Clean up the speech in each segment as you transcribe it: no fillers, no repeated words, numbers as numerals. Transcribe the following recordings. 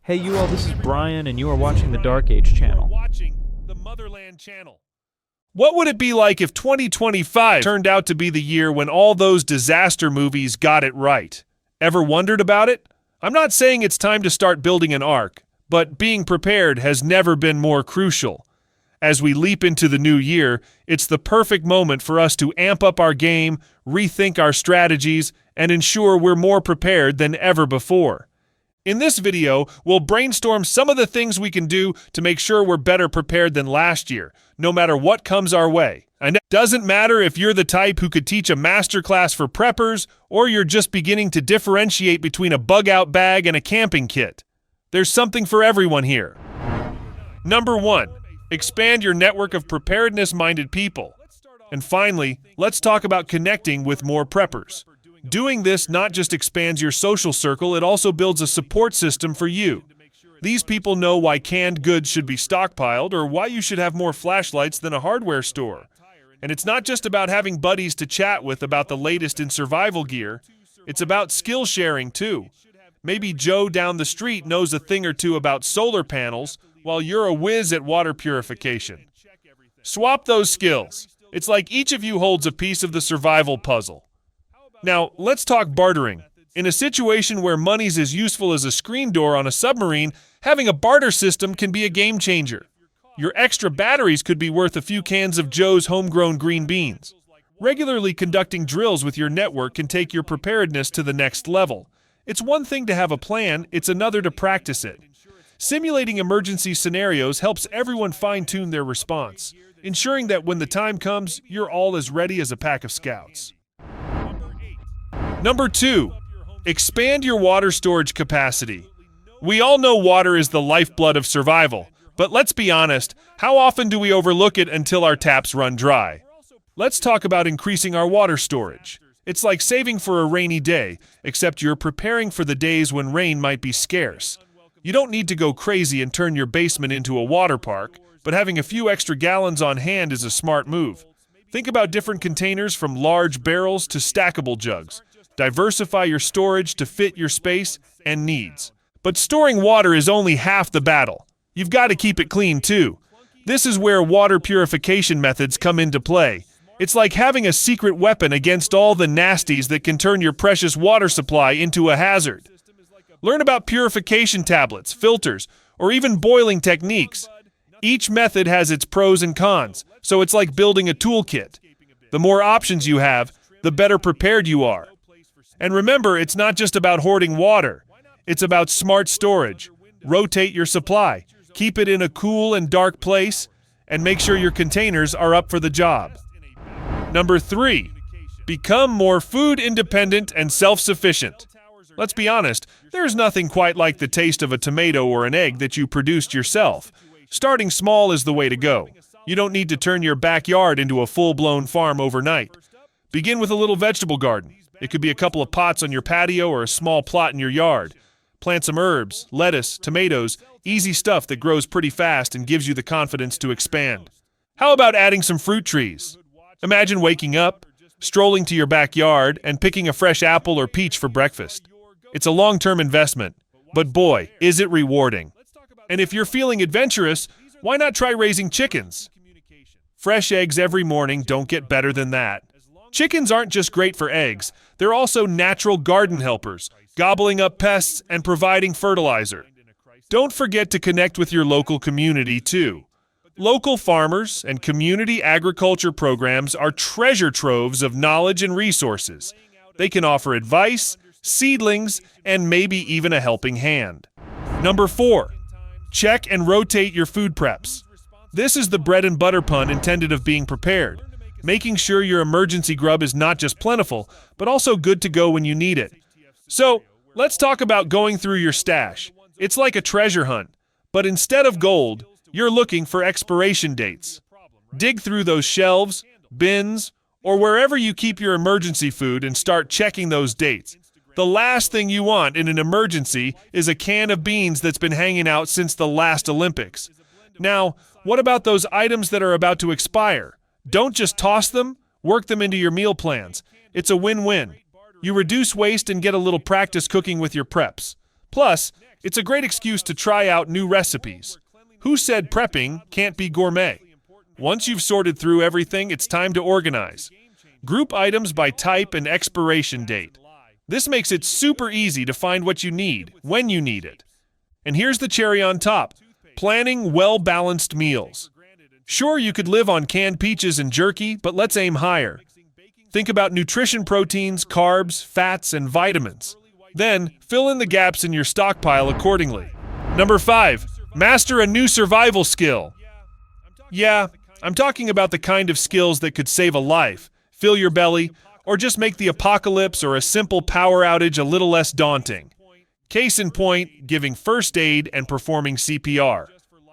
Hey you all, this is Brian, and you are watching the Dark Age channel. Watching the Motherland channel. What would it be like if 2025 turned out to be the year when all those disaster movies got it right? Ever wondered about it? I'm not saying it's time to start building an ark, but being prepared has never been more crucial. As we leap into the new year, it's the perfect moment for us to amp up our game, rethink our strategies, and ensure we're more prepared than ever before. In this video, we'll brainstorm some of the things we can do to make sure we're better prepared than last year, no matter what comes our way. And it doesn't matter if you're the type who could teach a masterclass for preppers, or you're just beginning to differentiate between a bug-out bag and a camping kit. There's something for everyone here. Number 1. Expand your network of preparedness-minded people. And finally, let's talk about connecting with more preppers. Doing this not just expands your social circle, it also builds a support system for you. These people know why canned goods should be stockpiled or why you should have more flashlights than a hardware store. And it's not just about having buddies to chat with about the latest in survival gear. It's about skill sharing too. Maybe Joe down the street knows a thing or two about solar panels while you're a whiz at water purification. Swap those skills. It's like each of you holds a piece of the survival puzzle. Now, let's talk bartering. In a situation where money's as useful as a screen door on a submarine, having a barter system can be a game changer. Your extra batteries could be worth a few cans of Joe's homegrown green beans. Regularly conducting drills with your network can take your preparedness to the next level. It's one thing to have a plan, it's another to practice it. Simulating emergency scenarios helps everyone fine-tune their response, ensuring that when the time comes, you're all as ready as a pack of scouts. Number 2. Expand your water storage capacity. We all know water is the lifeblood of survival, but let's be honest, how often do we overlook it until our taps run dry? Let's talk about increasing our water storage. It's like saving for a rainy day, except you're preparing for the days when rain might be scarce. You don't need to go crazy and turn your basement into a water park, but having a few extra gallons on hand is a smart move. Think about different containers from large barrels to stackable jugs. Diversify your storage to fit your space and needs. But storing water is only half the battle. You've got to keep it clean too. This is where water purification methods come into play. It's like having a secret weapon against all the nasties that can turn your precious water supply into a hazard. Learn about purification tablets, filters, or even boiling techniques. Each method has its pros and cons, so it's like building a toolkit. The more options you have, the better prepared you are. And remember, it's not just about hoarding water. It's about smart storage. Rotate your supply. Keep it in a cool and dark place, and make sure your containers are up for the job. Number 3. Become more food independent and self-sufficient. Let's be honest, there's nothing quite like the taste of a tomato or an egg that you produced yourself. Starting small is the way to go. You don't need to turn your backyard into a full-blown farm overnight. Begin with a little vegetable garden. It could be a couple of pots on your patio or a small plot in your yard. Plant some herbs, lettuce, tomatoes, easy stuff that grows pretty fast and gives you the confidence to expand. How about adding some fruit trees? Imagine waking up, strolling to your backyard, and picking a fresh apple or peach for breakfast. It's a long-term investment, but boy, is it rewarding. And if you're feeling adventurous, why not try raising chickens? Fresh eggs every morning don't get better than that. Chickens aren't just great for eggs, they're also natural garden helpers, gobbling up pests and providing fertilizer. Don't forget to connect with your local community too. Local farmers and community agriculture programs are treasure troves of knowledge and resources. They can offer advice, seedlings, and maybe even a helping hand. Number 4. Check and rotate your food preps. This is the bread and butter pun intended of being prepared. Making sure your emergency grub is not just plentiful, but also good to go when you need it. So, let's talk about going through your stash. It's like a treasure hunt, but instead of gold, you're looking for expiration dates. Dig through those shelves, bins, or wherever you keep your emergency food and start checking those dates. The last thing you want in an emergency is a can of beans that's been hanging out since the last Olympics. Now, what about those items that are about to expire? Don't just toss them, work them into your meal plans. It's a win-win. You reduce waste and get a little practice cooking with your preps. Plus, it's a great excuse to try out new recipes. Who said prepping can't be gourmet? Once you've sorted through everything, it's time to organize. Group items by type and expiration date. This makes it super easy to find what you need, when you need it. And here's the cherry on top: planning well-balanced meals. Sure, you could live on canned peaches and jerky, but let's aim higher. Think about nutrition proteins, carbs, fats, and vitamins. Then, fill in the gaps in your stockpile accordingly. Number 5. Master a new survival skill. Yeah, I'm talking about the kind of skills that could save a life, fill your belly, or just make the apocalypse or a simple power outage a little less daunting. Case in point, giving first aid and performing CPR.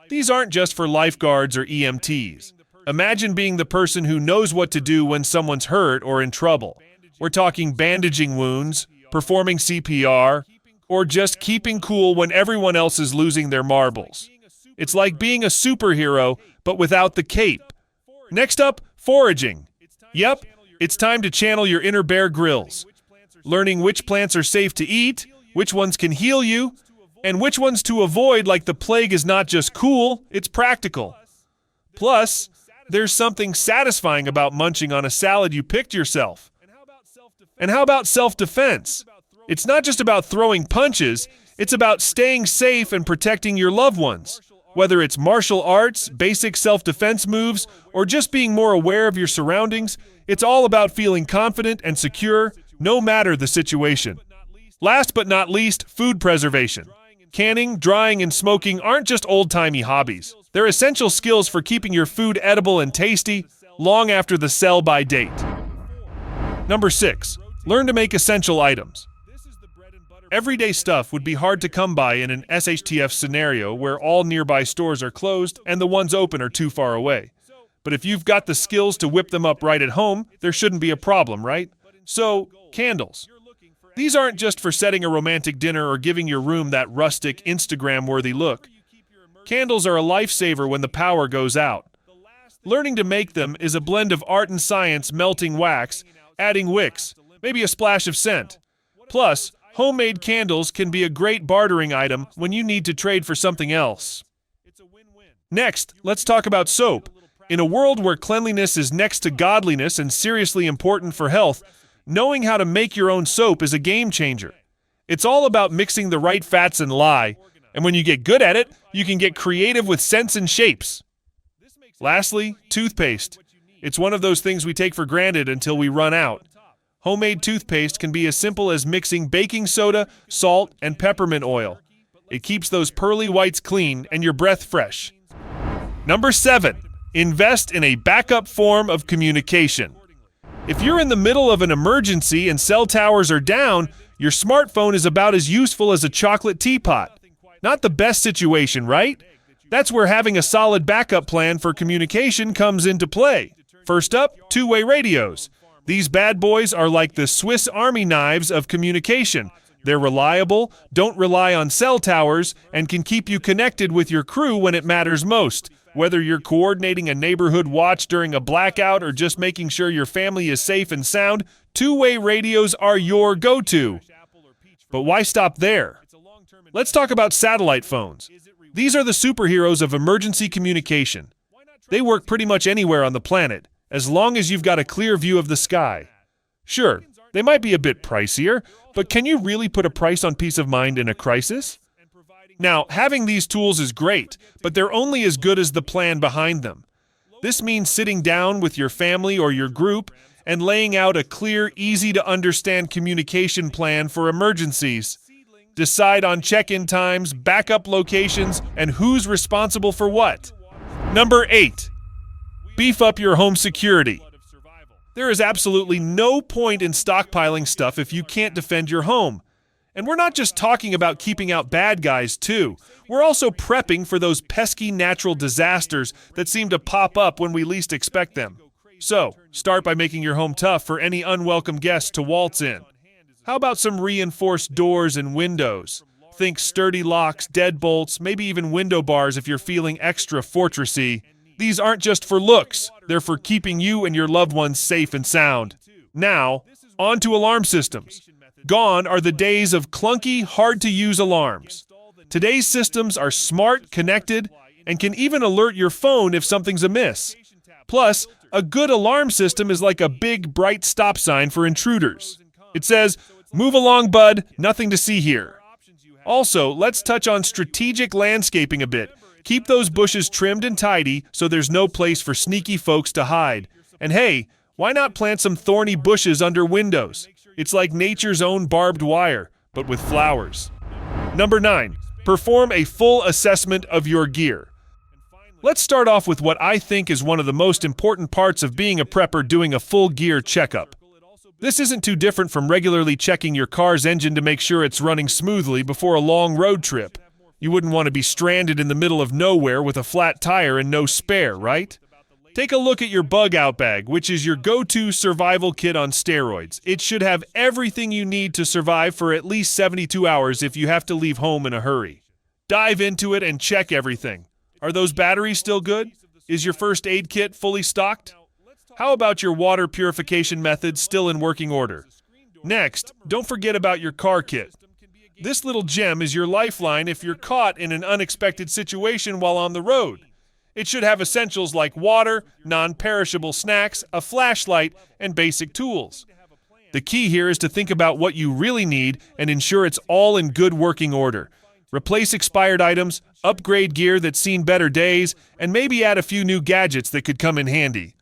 These aren't just for lifeguards or EMTs. Imagine being the person who knows what to do when someone's hurt or in trouble. We're talking bandaging wounds, performing CPR, or just keeping cool when everyone else is losing their marbles. It's like being a superhero, but without the cape. Next up, foraging. Yep, it's time to channel your inner Bear Grylls. Learning which plants are safe to eat, which ones can heal you, and which ones to avoid like the plague is not just cool, it's practical. Plus, there's something satisfying about munching on a salad you picked yourself. And how about self-defense? It's not just about throwing punches, it's about staying safe and protecting your loved ones. Whether it's martial arts, basic self-defense moves, or just being more aware of your surroundings, it's all about feeling confident and secure, no matter the situation. Last but not least, food preservation. Canning, drying, and smoking aren't just old-timey hobbies. They're essential skills for keeping your food edible and tasty long after the sell-by date. Number 6. Learn to make essential items. Everyday stuff would be hard to come by in an SHTF scenario where all nearby stores are closed and the ones open are too far away. But if you've got the skills to whip them up right at home, there shouldn't be a problem, right? So, candles. These aren't just for setting a romantic dinner or giving your room that rustic, Instagram-worthy look. Candles are a lifesaver when the power goes out. Learning to make them is a blend of art and science, melting wax, adding wicks, maybe a splash of scent. Plus, homemade candles can be a great bartering item when you need to trade for something else. Next, let's talk about soap. In a world where cleanliness is next to godliness and seriously important for health, knowing how to make your own soap is a game changer. It's all about mixing the right fats and lye, and when you get good at it, you can get creative with scents and shapes. Lastly, toothpaste. It's one of those things we take for granted until we run out. Homemade toothpaste can be as simple as mixing baking soda, salt, and peppermint oil. It keeps those pearly whites clean and your breath fresh. Number 7. Invest in a backup form of communication. If you're in the middle of an emergency and cell towers are down, your smartphone is about as useful as a chocolate teapot. Not the best situation, right? That's where having a solid backup plan for communication comes into play. First up, two-way radios. These bad boys are like the Swiss Army knives of communication. They're reliable, don't rely on cell towers, and can keep you connected with your crew when it matters most. Whether you're coordinating a neighborhood watch during a blackout or just making sure your family is safe and sound, two-way radios are your go-to. But why stop there? Let's talk about satellite phones. These are the superheroes of emergency communication. They work pretty much anywhere on the planet, as long as you've got a clear view of the sky. Sure, they might be a bit pricier, but can you really put a price on peace of mind in a crisis? Now, having these tools is great, but they're only as good as the plan behind them. This means sitting down with your family or your group and laying out a clear, easy-to-understand communication plan for emergencies. Decide on check-in times, backup locations, and who's responsible for what. Number 8. Beef up your home security. There is absolutely no point in stockpiling stuff if you can't defend your home. And we're not just talking about keeping out bad guys, too. We're also prepping for those pesky natural disasters that seem to pop up when we least expect them. So, start by making your home tough for any unwelcome guests to waltz in. How about some reinforced doors and windows? Think sturdy locks, deadbolts, maybe even window bars if you're feeling extra fortressy. These aren't just for looks, they're for keeping you and your loved ones safe and sound. Now, on to alarm systems. Gone are the days of clunky, hard-to-use alarms. Today's systems are smart, connected, and can even alert your phone if something's amiss. Plus, a good alarm system is like a big, bright stop sign for intruders. It says, "Move along, bud, nothing to see here." Also, let's touch on strategic landscaping a bit. Keep those bushes trimmed and tidy so there's no place for sneaky folks to hide. And hey, why not plant some thorny bushes under windows? It's like nature's own barbed wire, but with flowers. Number 9. Perform a full assessment of your gear. Let's start off with what I think is one of the most important parts of being a prepper: doing a full gear checkup. This isn't too different from regularly checking your car's engine to make sure it's running smoothly before a long road trip. You wouldn't want to be stranded in the middle of nowhere with a flat tire and no spare, right? Take a look at your bug out bag, which is your go-to survival kit on steroids. It should have everything you need to survive for at least 72 hours if you have to leave home in a hurry. Dive into it and check everything. Are those batteries still good? Is your first aid kit fully stocked? How about your water purification methods still in working order? Next, don't forget about your car kit. This little gem is your lifeline if you're caught in an unexpected situation while on the road. It should have essentials like water, non-perishable snacks, a flashlight, and basic tools. The key here is to think about what you really need and ensure it's all in good working order. Replace expired items, upgrade gear that's seen better days, and maybe add a few new gadgets that could come in handy.